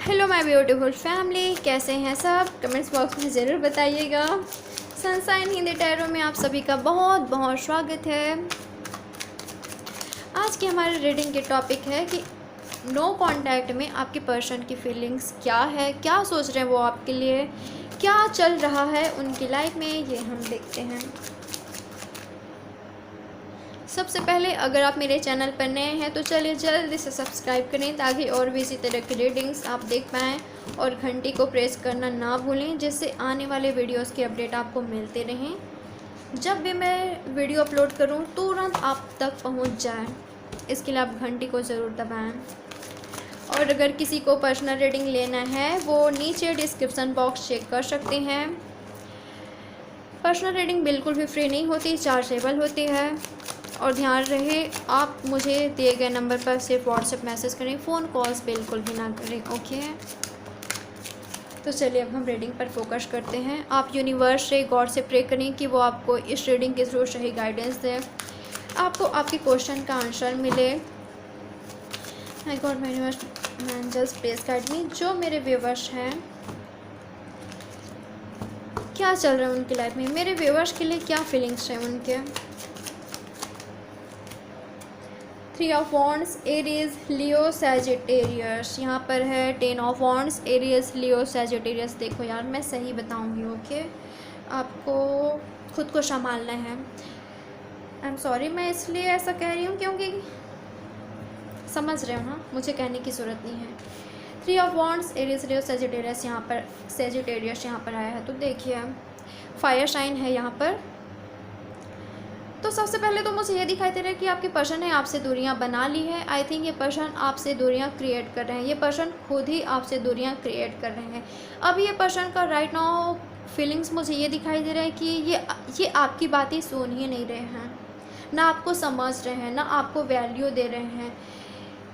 Hello my beautiful family, कैसे हैं सब? कमेंट्स बॉक्स में ज़रूर बताइएगा। सनशाइन हिंदी टैरो में आप सभी का बहुत बहुत स्वागत है। आज की हमारे रीडिंग के टॉपिक है कि नो कांटेक्ट में आपके पर्सन की फीलिंग्स क्या है, क्या सोच रहे हैं वो आपके लिए, क्या चल रहा है उनकी लाइफ में, ये हम देखते हैं। सबसे पहले अगर आप मेरे चैनल पर नए हैं तो चलिए जल्दी से सब्सक्राइब करें ताकि और भी इसी तरह की रीडिंग्स आप देख पाएँ, और घंटी को प्रेस करना ना भूलें जिससे आने वाले वीडियोस की अपडेट आपको मिलते रहें। जब भी मैं वीडियो अपलोड करूं तुरंत आप तक पहुंच जाए, इसके लिए आप घंटी को ज़रूर दबाएं। और अगर किसी को पर्सनल रीडिंग लेना है वो नीचे डिस्क्रिप्सन बॉक्स चेक कर सकते हैं। पर्सनल रीडिंग बिल्कुल भी फ्री नहीं होती, चार्जेबल होती है। और ध्यान रहे आप मुझे दिए गए नंबर पर सिर्फ व्हाट्सएप मैसेज करें, फ़ोन कॉल्स बिल्कुल भी ना करें, ओके। तो चलिए अब हम रीडिंग पर फोकस करते हैं। आप यूनिवर्स से, गॉड से प्रे करें कि वो आपको इस रीडिंग के थ्रू सही गाइडेंस दें, आपको आपके क्वेश्चन का आंसर मिले। My God, my universe, angels please guide me. जो मेरे व्यूवर्स हैं, क्या चल रहा है उनकी लाइफ में, मेरे व्यूवर्स के लिए क्या फीलिंग्स हैं उनके। 3 of wands, Aries, Leo, Sagittarius. यहाँ पर है 10 of wands, Aries, Leo, Sagittarius. देखो यार, मैं सही बताऊँगी, ओके। आपको खुद को संभालना है। आई एम सॉरी, मैं इसलिए ऐसा कह रही हूँ क्योंकि समझ रहे हो ना, मुझे कहने की ज़रूरत नहीं है। 3 of wands, Aries, Leo, Sagittarius यहाँ पर, सैजिटेरियस यहाँ पर आया है। तो देखिए फायर साइन है यहाँ पर। तो सबसे पहले तो मुझे ये दिखाई दे रहा है कि आपके पर्सन ने आपसे दूरियां बना ली है। आई थिंक ये पर्सन आपसे दूरियां क्रिएट कर रहे हैं, ये पर्सन खुद ही आपसे दूरियां क्रिएट कर रहे हैं। अब ये पर्सन का राइट नाउ फीलिंग्स मुझे ये दिखाई दे रहा है कि ये आपकी बातें सुन ही नहीं रहे हैं, ना आपको समझ रहे हैं, ना आपको वैल्यू दे रहे हैं।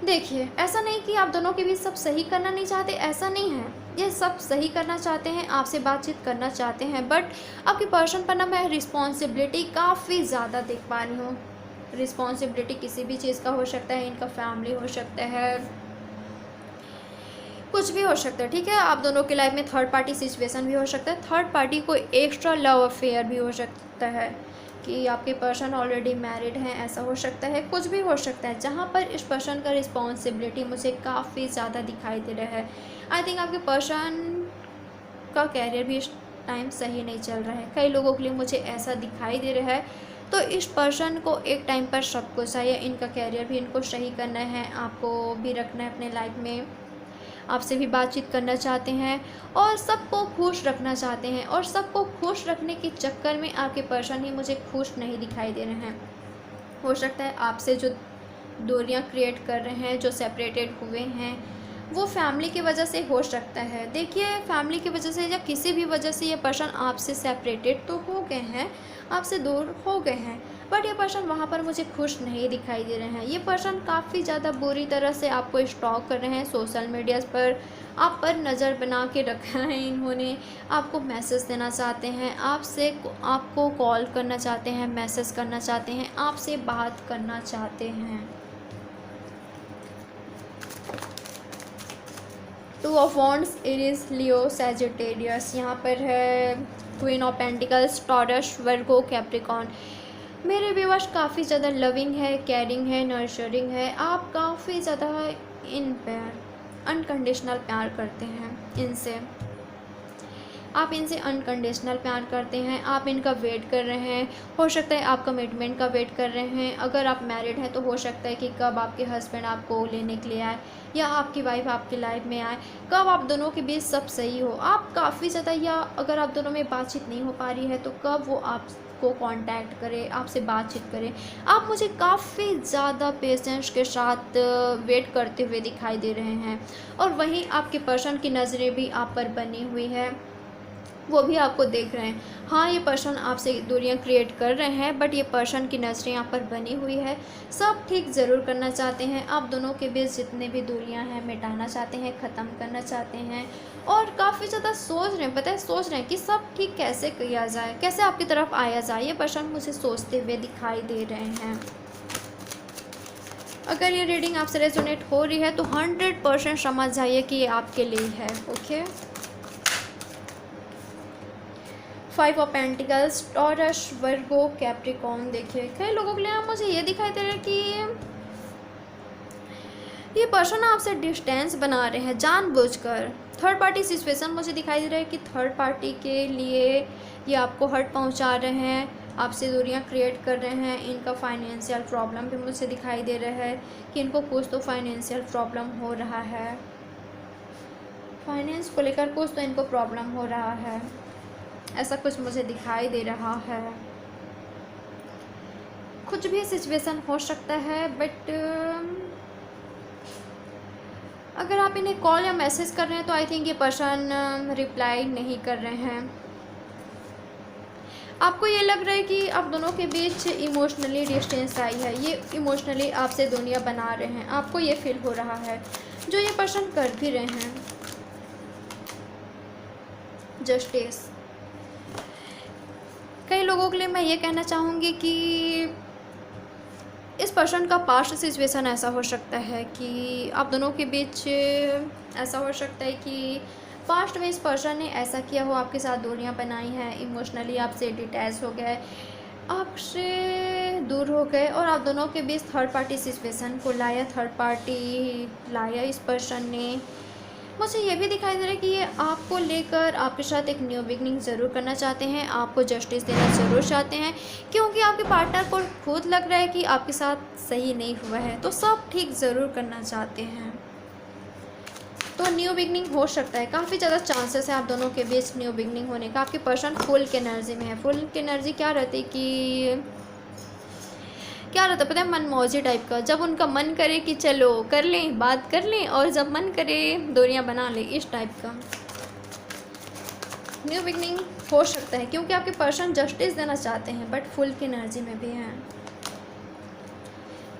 देखिए, ऐसा नहीं कि आप दोनों के बीच सब सही करना नहीं चाहते, ऐसा नहीं है। ये सब सही करना चाहते हैं, आपसे बातचीत करना चाहते हैं, बट आपके पर्सन पर ना मैं रिस्पॉन्सिबिलिटी काफ़ी ज़्यादा देख पा रही हूँ। रिस्पॉन्सिबिलिटी किसी भी चीज़ का हो सकता है, इनका फैमिली हो सकता है, कुछ भी हो सकता है, ठीक है। आप दोनों की लाइफ में थर्ड पार्टी सिचुएशन भी हो सकता है, थर्ड पार्टी को एक्स्ट्रा लव अफेयर भी हो सकता है कि आपके पर्सन ऑलरेडी मैरिड हैं, ऐसा हो सकता है, कुछ भी हो सकता है। जहाँ पर इस पर्सन का रिस्पॉन्सिबिलिटी मुझे काफ़ी ज़्यादा दिखाई दे रहा है। आई थिंक आपके पर्सन का कैरियर भी इस टाइम सही नहीं चल रहा है, कई लोगों के लिए मुझे ऐसा दिखाई दे रहा है। तो इस पर्सन को एक टाइम पर सब कुछ चाहिए, इनका कैरियर भी इनको सही करना है, आपको भी रखना है अपने लाइफ में, आपसे भी बातचीत करना चाहते हैं और सबको खुश रखना चाहते हैं। और सबको खुश रखने के चक्कर में आपके पर्सन ही मुझे खुश नहीं दिखाई दे रहे हैं। हो सकता है आपसे जो दूरियां क्रिएट कर रहे हैं, जो सेपरेटेड हुए हैं, वो फैमिली की वजह से हो सकता है। देखिए, फैमिली की वजह से या किसी भी वजह से ये पर्सन आपसे सेपरेटेड तो हो गए हैं, आपसे दूर हो गए हैं, बट ये पर्सन वहाँ पर मुझे खुश नहीं दिखाई दे रहे हैं। ये पर्सन काफ़ी ज़्यादा बुरी तरह से आपको स्टॉक कर रहे हैं सोशल मीडिया पर, आप पर नज़र बना के रखा है इन्होंने, आपको मैसेज देना चाहते हैं, आपको कॉल करना चाहते हैं, मैसेज करना चाहते हैं, आपसे बात करना चाहते हैं। 2 of wands, Aries, Leo, Sagittarius. यहाँ पर है queen of pentacles, taurus, Virgo, Capricorn. मेरे व्यूअर्स काफ़ी ज़्यादा लविंग है, केयरिंग है, नर्चरिंग है। आप काफ़ी ज़्यादा इन प्यार, अनकंडीशनल प्यार करते हैं इनसे, आप इनसे अनकंडीशनल प्यार करते हैं, आप इनका वेट कर रहे हैं। हो सकता है आप कमिटमेंट का वेट कर रहे हैं। अगर आप मैरिड हैं तो हो सकता है कि कब आपके हस्बैंड आपको लेने के लिए आए या आपकी वाइफ आपकी लाइफ में आए, कब आप दोनों के बीच सब सही हो। आप काफ़ी ज़्यादा, या अगर आप दोनों में बातचीत नहीं हो पा रही है तो कब वो आपको कांटेक्ट करे, आपसे बातचीत करें। आप मुझे काफ़ी ज़्यादा पेशेंस के साथ वेट करते हुए दिखाई दे रहे हैं। और वहीं आपके पर्सन की नज़रें भी आप पर बनी हुई है, वो भी आपको देख रहे हैं। हाँ, ये पर्सन आपसे दूरियां क्रिएट कर रहे हैं, बट ये पर्सन की नज़रें यहाँ पर बनी हुई है। सब ठीक ज़रूर करना चाहते हैं, आप दोनों के बीच जितने भी दूरियां हैं मिटाना चाहते हैं, ख़त्म करना चाहते हैं। और काफ़ी ज़्यादा सोच रहे हैं, पता है, सोच रहे हैं कि सब ठीक कैसे किया जाए, कैसे आपकी तरफ आया जाए। ये पर्सन मुझे सोचते हुए दिखाई दे रहे हैं। अगर ये रीडिंग आपसे रेजोनेट हो रही है तो 100% समझ जाइए कि ये आपके लिए है। Okay, 5 of pentacles, taurus, Virgo, Capricorn. देखिए कई लोगों के लिए मुझे ये दिखाई दे रहा है कि ये पर्सन आपसे डिस्टेंस बना रहे हैं जानबूझकर। थर्ड पार्टी सिचुएशन मुझे दिखाई दे रहा है कि थर्ड पार्टी के लिए ये आपको हर्ट पहुंचा रहे हैं, आपसे दूरियां क्रिएट कर रहे हैं। इनका फाइनेंशियल प्रॉब्लम भी मुझे दिखाई दे रहा है कि इनको कुछ तो फाइनेंशियल प्रॉब्लम हो रहा है, फाइनेंस को लेकर कुछ तो इनको प्रॉब्लम हो रहा है, ऐसा कुछ मुझे दिखाई दे रहा है। कुछ भी सिचुएशन हो सकता है, बट अगर आप इन्हें कॉल या मैसेज कर रहे हैं तो आई थिंक ये पर्सन रिप्लाई नहीं कर रहे हैं। आपको ये लग रहा है कि आप दोनों के बीच इमोशनली डिस्टेंस आई है, ये इमोशनली आपसे दुनिया बना रहे हैं, आपको ये फील हो रहा है, जो ये पर्सन कर भी रहे हैं। जस्टिस, कई लोगों के लिए मैं ये कहना चाहूँगी कि इस पर्सन का पास्ट सिचुएशन ऐसा हो सकता है कि आप दोनों के बीच ऐसा हो सकता है कि पास्ट में इस पर्सन ने ऐसा किया हो, आपके साथ दूरियां बनाई हैं, इमोशनली आपसे डिटैच हो गए, आपसे दूर हो गए, और आप दोनों के बीच थर्ड पार्टी सिचुएशन को लाया, थर्ड पार्टी लाया इस पर्सन ने। मुझे ये भी दिखाई दे रहा है कि ये आपको लेकर आपके साथ एक न्यू बिगनिंग ज़रूर करना चाहते हैं, आपको जस्टिस देना ज़रूर चाहते हैं, क्योंकि आपके पार्टनर को खुद लग रहा है कि आपके साथ सही नहीं हुआ है, तो सब ठीक ज़रूर करना चाहते हैं। तो न्यू बिगनिंग हो सकता है, काफ़ी ज़्यादा चांसेस है आप दोनों के बीच न्यू बिगनिंग होने का। आपके पर्सन फुल की एनर्जी में है। फुल की एनर्जी क्या रहती कि क्या रहता है पता है, मनमौजी टाइप का। जब उनका मन करे कि चलो कर लें, बात कर लें, और जब मन करे दूरियां बना लें, इस टाइप का न्यू बिगनिंग हो सकता है, क्योंकि आपके पर्सन जस्टिस देना चाहते हैं, बट फुल की एनर्जी में भी हैं।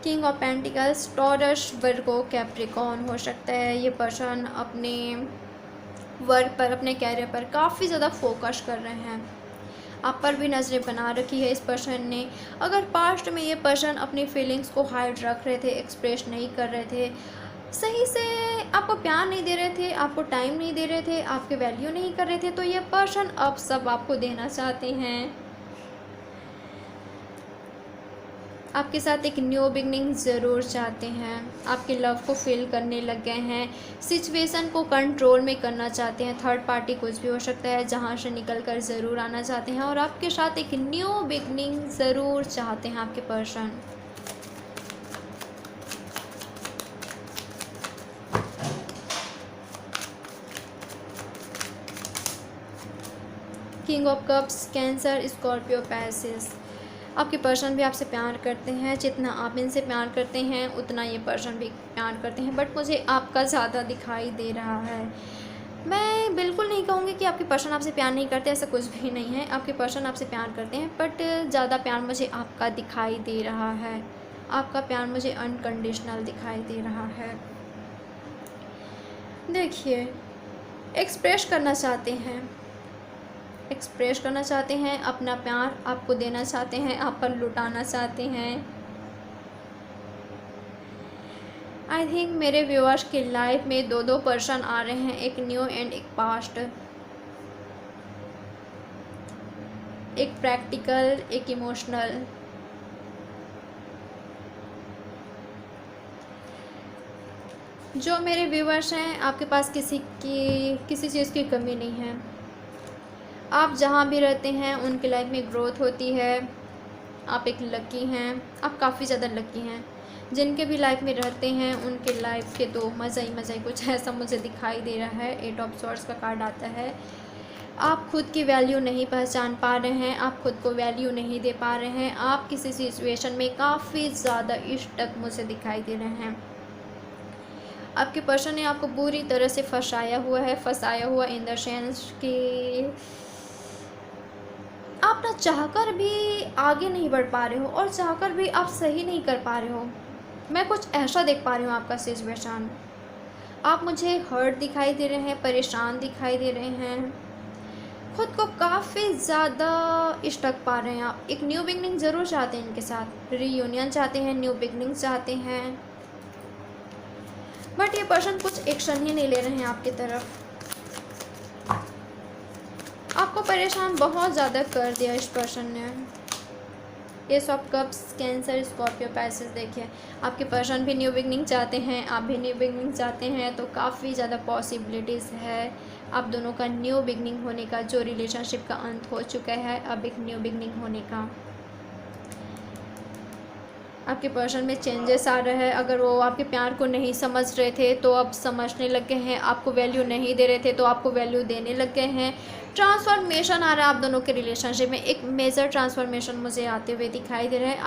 King of pentacles, taurus, Virgo, Capricorn हो सकता है। ये पर्सन अपने वर्क पर, अपने कैरियर पर काफ़ी ज़्यादा फोकस कर रहे हैं, आप पर भी नज़रें बना रखी है इस पर्सन ने। अगर पास्ट में ये पर्सन अपनी फीलिंग्स को हाइड रख रहे थे, एक्सप्रेस नहीं कर रहे थे, सही से आपको प्यार नहीं दे रहे थे, आपको टाइम नहीं दे रहे थे, आपके वैल्यू नहीं कर रहे थे, तो ये पर्सन अब सब आपको देना चाहते हैं। आपके साथ एक न्यू बिगनिंग ज़रूर चाहते हैं, आपके लव को फील करने लग गए हैं, सिचुएशन को कंट्रोल में करना चाहते हैं। थर्ड पार्टी कुछ भी हो सकता है, जहां से निकल कर ज़रूर आना चाहते हैं, और आपके साथ एक न्यू बिगनिंग ज़रूर चाहते हैं आपके person. King of cups, Cancer, Scorpio, Pisces. आपके पर्सन भी आपसे प्यार करते हैं, जितना आप इनसे प्यार करते हैं उतना ये पर्सन भी प्यार करते हैं, बट मुझे आपका ज़्यादा दिखाई दे रहा है। मैं बिल्कुल नहीं कहूँगी कि आपके पर्सन आपसे प्यार नहीं करते, ऐसा कुछ भी नहीं है। आपके पर्सन आपसे प्यार करते हैं, बट ज़्यादा प्यार मुझे आपका दिखाई दे रहा है। आपका प्यार मुझे अनकंडीशनल दिखाई दे रहा है। देखिए, एक्सप्रेस करना चाहते हैं, एक्सप्रेस करना चाहते हैं, अपना प्यार आपको देना चाहते हैं, आप पर लुटाना चाहते हैं। आई थिंक मेरे व्यूअर्स की लाइफ में दो पर्सन आ रहे हैं, एक न्यू एंड एक पास्ट, एक प्रैक्टिकल, एक इमोशनल। जो मेरे व्यूअर्स हैं, आपके पास किसी चीज़ की कमी नहीं है। आप जहाँ भी रहते हैं उनकी लाइफ में ग्रोथ होती है। आप एक लकी हैं, आप काफ़ी ज़्यादा लकी हैं। जिनके भी लाइफ में रहते हैं उनके लाइफ के तो मज़ा ही कुछ ऐसा मुझे दिखाई दे रहा है। 8 ऑफ सॉर्ड्स का कार्ड आता है। आप खुद की वैल्यू नहीं पहचान पा रहे हैं, आप खुद को वैल्यू नहीं दे पा रहे हैं, आप किसी सिचुएशन में काफ़ी ज़्यादा स्टक मुझे दिखाई दे रहे हैं। आपके पर्सन ने आपको बुरी तरह से फंसाया हुआ इन द सेंस कि आप ना चाहकर भी आगे नहीं बढ़ पा रहे हो, और चाहकर भी आप सही नहीं कर पा रहे हो। मैं कुछ ऐसा देख पा रही हूँ आपका सिचुएशन। आप मुझे हर्ट दिखाई दे रहे हैं, परेशान दिखाई दे रहे हैं, खुद को काफ़ी ज़्यादा स्टक पा रहे हैं। आप एक न्यू बिगनिंग ज़रूर चाहते हैं, इनके साथ रीयूनियन चाहते हैं, न्यू बिगनिंग चाहते हैं, बट ये पर्सन कुछ एक्शन ही नहीं ले रहे हैं आपकी तरफ। आपको परेशान बहुत ज़्यादा कर दिया इस पर्सन ने। S of cups, Cancer, Scorpio, passage. देखिए आपके पर्सन भी न्यू बिगनिंग चाहते हैं, आप भी न्यू बिगनिंग चाहते हैं, तो काफ़ी ज़्यादा पॉसिबिलिटीज़ है आप दोनों का न्यू बिगनिंग होने का। जो रिलेशनशिप का अंत हो चुका है, अब एक न्यू बिगनिंग होने का। आपके पर्सन में चेंजेस आ रहा है। अगर वो आपके प्यार को नहीं समझ रहे थे तो अब समझने लग गए हैं, आपको वैल्यू नहीं दे रहे थे तो आपको वैल्यू देने लग गए हैं। ट्रांसफॉर्मेशन आ रहा है आप दोनों के रिलेशनशिप में, एक मेजर ट्रांसफॉर्मेशन मुझे आते हुए दिखाई दे रहा है।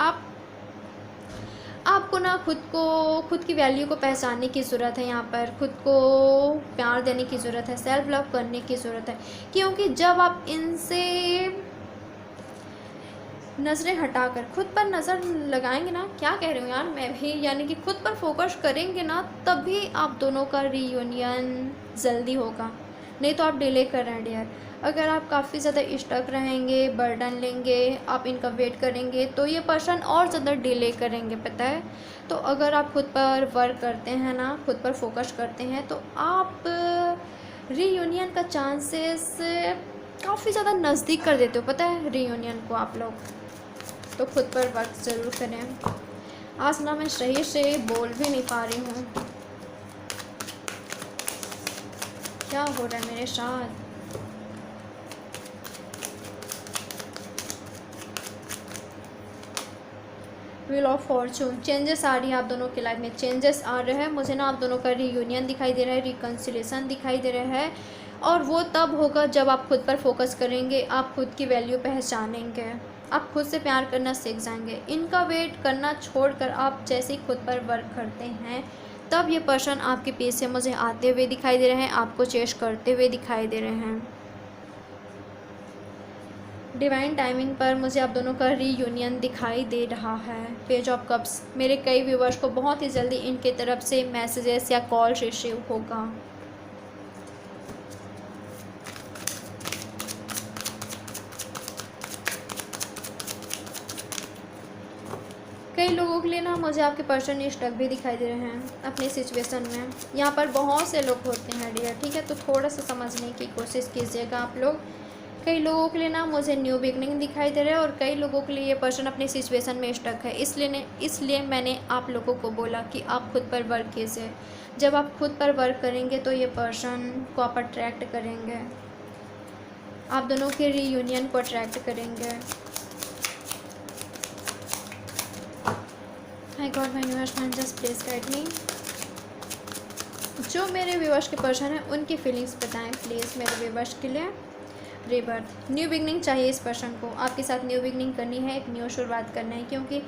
आपको ना खुद की वैल्यू को पहचानने की ज़रूरत है। यहाँ पर खुद को प्यार देने की ज़रूरत है, सेल्फ लव करने की ज़रूरत है, क्योंकि जब आप इनसे नज़रें हटाकर खुद पर नज़र लगाएंगे ना, क्या कह रही हूँ यार मैं भी, यानी कि खुद पर फोकस करेंगे ना, तभी आप दोनों का रीयूनियन जल्दी होगा। नहीं तो आप डिले कर रहे हैं डियर। अगर आप काफ़ी ज़्यादा स्टक रहेंगे, बर्डन लेंगे, आप इनका वेट करेंगे, तो ये पर्सन और ज़्यादा डिले करेंगे, पता है। तो अगर आप खुद पर वर्क करते हैं ना, खुद पर फोकस करते हैं, तो आप रीयूनियन का चांसेस काफ़ी ज़्यादा नज़दीक कर देते हो, पता है, रीयूनियन को आप लोग। तो खुद पर वर्क ज़रूर करें। आज ना मैं सही से बोल भी नहीं पा रही हूँ, क्या हो रहा है मेरे साथ। व्हील ऑफ फॉर्चून, चेंजेस आ रही है आप दोनों की लाइफ में, चेंजेस आ रहे हैं मुझे ना। आप दोनों का रीयूनियन दिखाई दे रहा है, रिकन्सिलेशन दिखाई दे रहा है, और वो तब होगा जब आप खुद पर फोकस करेंगे, आप खुद की वैल्यू पहचानेंगे, आप खुद से प्यार करना सीख जाएंगे। इनका वेट करना छोड़कर आप जैसे ही खुद पर वर्क करते हैं, तब ये पर्सन आपके पीछे मुझे आते हुए दिखाई दे रहे हैं, आपको चेस करते हुए दिखाई दे रहे हैं। डिवाइन टाइमिंग पर मुझे आप दोनों का रीयूनियन दिखाई दे रहा है। पेज ऑफ कप्स, मेरे कई व्यूवर्स को बहुत ही जल्दी इनके तरफ से मैसेजेस या कॉल रिसीव होगा। कई लोगों के लिए ना मुझे आपके पर्सन स्टक भी दिखाई दे रहे हैं अपनी सिचुएशन में। यहाँ पर बहुत से लोग होते हैं डियर, ठीक है, तो थोड़ा सा समझने की कोशिश कीजिएगा आप लोग। कई लोगों के लिए ना मुझे न्यू बिगनिंग दिखाई दे रहा है, और कई लोगों के लिए ये पर्सन अपनी सिचुएशन में स्टक है। इसलिए मैंने आप लोगों को बोला कि आप खुद पर वर्क कीजिए। जब आप खुद पर वर्क करेंगे तो ये पर्सन को आप अट्रैक्ट करेंगे, आप दोनों के रीयूनियन को अट्रैक्ट करेंगे। My God, my universe man, just please guide me. जो मेरे व्यूअर्स के पर्सन हैं उनकी फीलिंग्स बताएं प्लीज़ मेरे व्यूअर्स के लिए। रीबर्थ, न्यू बिगनिंग चाहिए इस पर्सन को, आपके साथ न्यू बिगनिंग करनी है, एक न्यू शुरुआत करना है, क्योंकि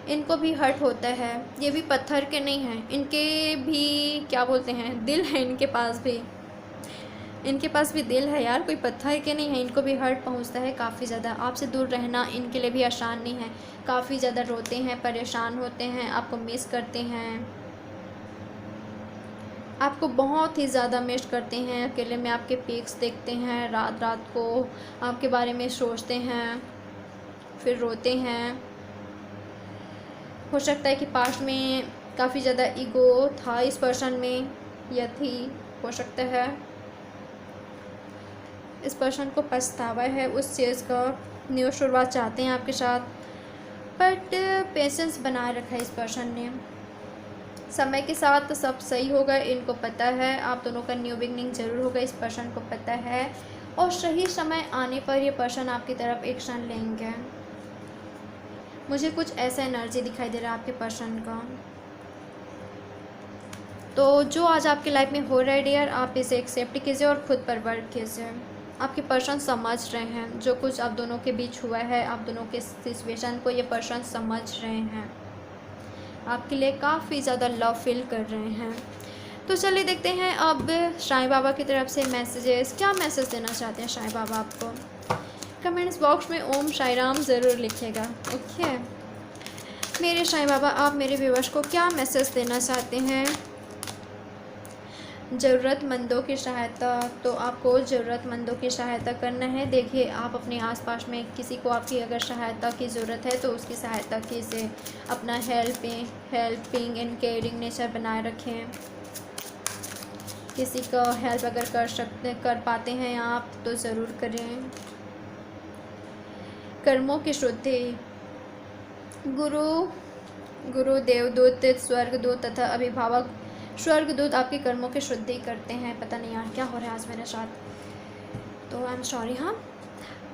इनको भी हर्ट होता है। ये भी पत्थर के नहीं हैं, इनके भी क्या बोलते हैं, दिल है इनके पास भी, इनके पास भी दिल है यार, कोई पत्थर के नहीं है। इनको भी हर्ट पहुंचता है काफ़ी ज़्यादा। आपसे दूर रहना इनके लिए भी आसान नहीं है, काफ़ी ज़्यादा रोते हैं, परेशान होते हैं, आपको मिस करते हैं, आपको बहुत ही ज़्यादा मिस करते हैं। अकेले में आपके पिक्स देखते हैं, रात रात को आपके बारे में सोचते हैं, फिर रोते हैं। हो सकता है कि पास्ट में काफ़ी ज़्यादा ईगो था इस पर्सन में, या थी, हो सकता है। इस पर्सन को पछतावा है उस चीज़ का, न्यू शुरुआत चाहते हैं आपके साथ, बट पेशेंस बनाए रखा है इस पर्सन ने। समय के साथ तो सब सही होगा, इनको पता है। आप दोनों का न्यू बिगनिंग ज़रूर होगा, इस पर्सन को पता है, और सही समय आने पर ये पर्सन आपकी तरफ एक्शन लेंगे। मुझे कुछ ऐसा एनर्जी दिखाई दे रहा है आपके पर्सन का। तो जो आज आपकी लाइफ में हो रहा है डियर, आप इसे एक्सेप्ट कीजिए और ख़ुद पर वर्क कीजिए। आपके पर्सन समझ रहे हैं जो कुछ आप दोनों के बीच हुआ है, आप दोनों के सिचुएशन को ये पर्सन समझ रहे हैं, आपके लिए काफ़ी ज़्यादा लव फील कर रहे हैं। तो चलिए देखते हैं अब साईं बाबा की तरफ से मैसेजेस, क्या मैसेज देना चाहते हैं साईं बाबा आपको। कमेंट्स बॉक्स में ओम साईं राम ज़रूर लिखिएगा, ओके। मेरे साईं बाबा, आप मेरे व्यूअर्स को क्या मैसेज देना चाहते हैं। ज़रूरतमंदों की सहायता, तो आपको ज़रूरतमंदों की सहायता करना है। देखिए आप अपने आसपास में किसी को आपकी अगर सहायता की ज़रूरत है तो उसकी सहायता कीजिए। अपना हेल्पिंग एंड केयरिंग नेचर बनाए रखें। किसी का हेल्प अगर कर पाते हैं आप तो ज़रूर करें। कर्मों की शुद्धि। गुरु गुरु देवदूत, स्वर्गदूत तथा अभिभावक। स्वर्गदूत आपके कर्मों की शुद्धि करते हैं। पता नहीं यार क्या हो रहा है आज मेरे साथ, तो आई एम सॉरी। हाँ,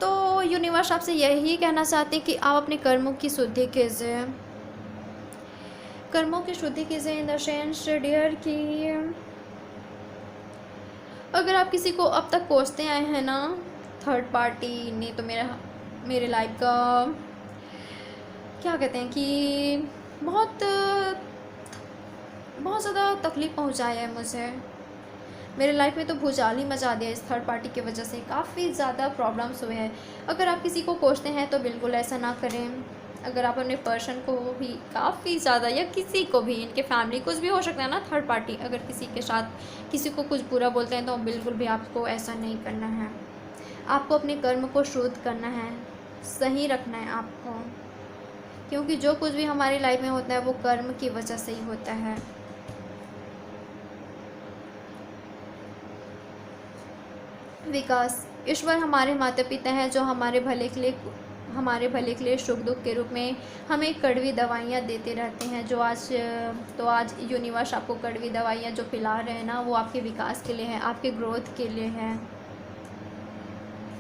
तो यूनिवर्स आपसे यही कहना चाहते हैं कि आप अपने कर्मों की शुद्धि कीजिए। कर्मों की शुद्धि कीजिए इन द सेंस डियर कि अगर आप किसी को अब तक कोसते आए हैं ना, थर्ड पार्टी ने तो मेरे लाइफ का क्या कहते हैं कि बहुत बहुत ज़्यादा तकलीफ़ पहुंचाया है मुझे। मेरे लाइफ में तो भूचाल ही मचा दिया इस थर्ड पार्टी की वजह से। काफ़ी ज़्यादा प्रॉब्लम्स हुए हैं। अगर आप किसी को कोसते हैं तो बिल्कुल ऐसा ना करें। अगर आप अपने पर्सन को भी काफ़ी ज़्यादा, या किसी को भी, इनके फैमिली कुछ भी हो सकता है ना, थर्ड पार्टी अगर किसी के साथ किसी को कुछ बुरा बोलते हैं तो बिल्कुल भी आपको ऐसा नहीं करना है। आपको अपने कर्म को शुद्ध करना है, सही रखना है आपको, क्योंकि जो कुछ भी हमारी लाइफ में होता है वो कर्म की वजह से ही होता है। विकास। ईश्वर हमारे माता पिता हैं जो हमारे भले के लिए सुख दुख के रूप में हमें कड़वी दवाइयाँ देते रहते हैं। आज यूनिवर्स आपको कड़वी दवाइयाँ जो पिला रहे हैं ना, वो आपके विकास के लिए है, आपके ग्रोथ के लिए है।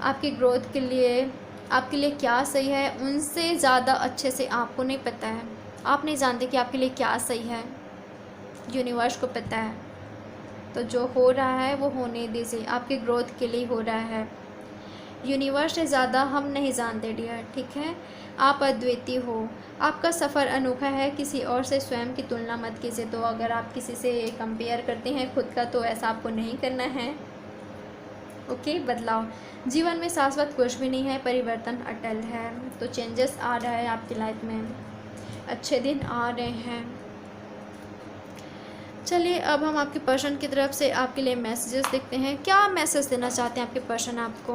आपके ग्रोथ के लिए, आपके लिए क्या सही है उनसे ज़्यादा अच्छे से आपको नहीं पता है। आप नहीं जानते कि आपके लिए क्या सही है, यूनिवर्स को पता है। तो जो हो रहा है वो होने दीजिए, आपके ग्रोथ के लिए हो रहा है। यूनिवर्स से ज़्यादा हम नहीं जानते डियर, ठीक है। आप अद्वितीय हो, आपका सफ़र अनोखा है, किसी और से स्वयं की तुलना मत कीजिए। तो अगर आप किसी से कंपेयर करते हैं खुद का तो ऐसा आपको नहीं करना है, ओके। बदलाव। जीवन में शाश्वत कुछ भी नहीं है, परिवर्तन अटल है। तो चेंजेस आ रहा है आपकी लाइफ में, अच्छे दिन आ रहे हैं। चलिए अब हम आपके पर्सन की तरफ से आपके लिए मैसेजेस देखते हैं। क्या मैसेज देना चाहते हैं आपके पर्सन आपको?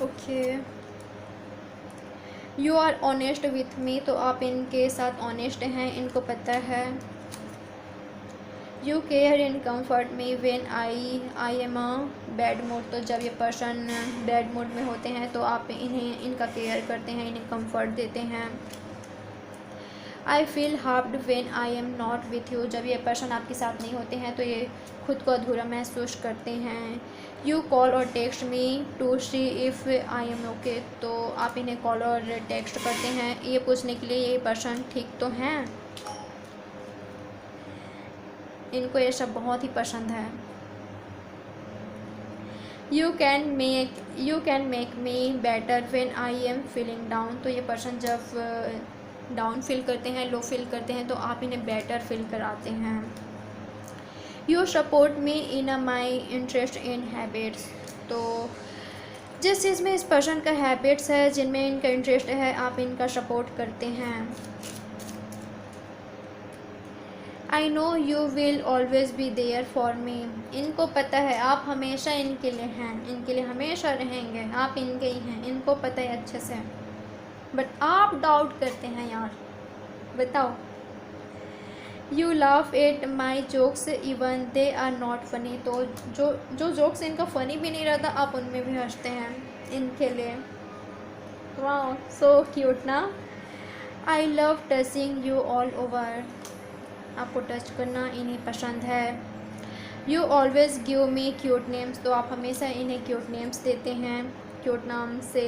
Okay, you are honest with me. तो आप इनके साथ ऑनेस्ट हैं, इनको पता है। You care in comfort me when I am a bad mood. तो जब ये पर्सन बैड मूड में होते हैं तो आप इनका केयर करते हैं, इन्हें कंफर्ट देते हैं। I feel harped when I am not with you. जब ये पर्सन आपके साथ नहीं होते हैं तो ये खुद को अधूरा महसूस करते हैं। You call or text me to see if I am okay. तो आप इन्हें कॉल और टेक्स्ट करते हैं ये पूछने के लिए ये पर्सन ठीक तो हैं। इनको ये सब बहुत ही पसंद है। You can make me better when I am feeling down. तो ये पर्सन जब डाउन फील करते हैं, लो फील करते हैं तो आप इन्हें बेटर फील कराते हैं। You support me in my interest in habits. तो जिस चीज़ में इस पर्सन का हैबिट्स है, जिनमें इनका इंटरेस्ट है, आप इनका सपोर्ट करते हैं। I know you will always be there for me. इनको पता है आप हमेशा इनके लिए हैं, इनके लिए हमेशा रहेंगे, आप इनके ही हैं, इनको पता है अच्छे से। बट आप डाउट करते हैं यार, बताओ। You laugh at my jokes even they are not funny. तो जो जोक्स इनका फ़नी भी नहीं रहता आप उनमें भी हंसते हैं इनके लिए। वाह, सो क्यूट ना। I love touching you all over. आपको टच करना इन्हें पसंद है। You always give me cute names. तो आप हमेशा इन्हें क्यूट नेम्स देते हैं, क्यूट नाम से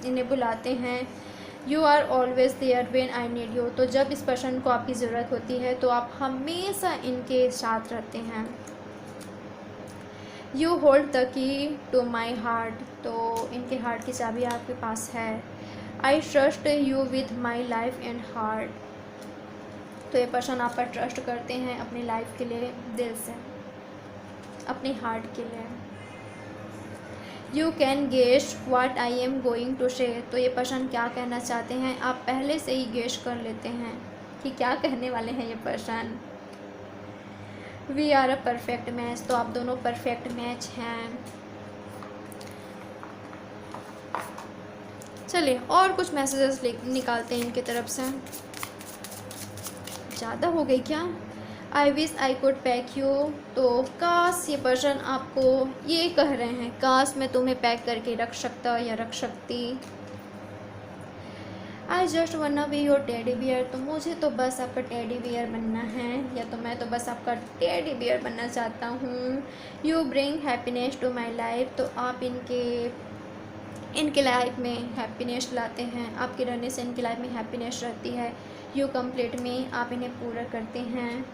इन्हें बुलाते हैं। You are always there when I need you. तो जब इस पर्सन को आपकी ज़रूरत होती है तो आप हमेशा इनके साथ रहते हैं। You hold the key to my heart. तो इनके हार्ट की चाबी आपके पास है। I trust you with my life and heart. तो ये पर्सन आप पर ट्रस्ट करते हैं अपनी लाइफ के लिए, दिल से, अपने हार्ट के लिए। You can guess what I am going to say. तो ये पर्सन क्या कहना चाहते हैं आप पहले से ही गेस कर लेते हैं कि क्या कहने वाले हैं ये person. We are a perfect match. तो आप दोनों परफेक्ट मैच हैं। चलिए और कुछ मैसेजेस निकालते हैं इनकी तरफ से। ज़्यादा हो गई क्या? I wish I could pack you. तो काश ये पर्सन आपको ये कह रहे हैं, काश मैं तुम्हें पैक करके रख सकता या रख सकती। I just wanna be your teddy bear. तो मुझे तो बस आपका टेडी बियर बनना है, या तो मैं तो बस आपका टेडी बियर बनना चाहता हूँ। You bring happiness to my life. तो आप इनके लाइफ में हैप्पीनेस लाते हैं, आपके रहने से इनकी लाइफ में हैप्पीनेस रहती है। यू कंप्लीट मी। आप इन्हें पूरा करते हैं।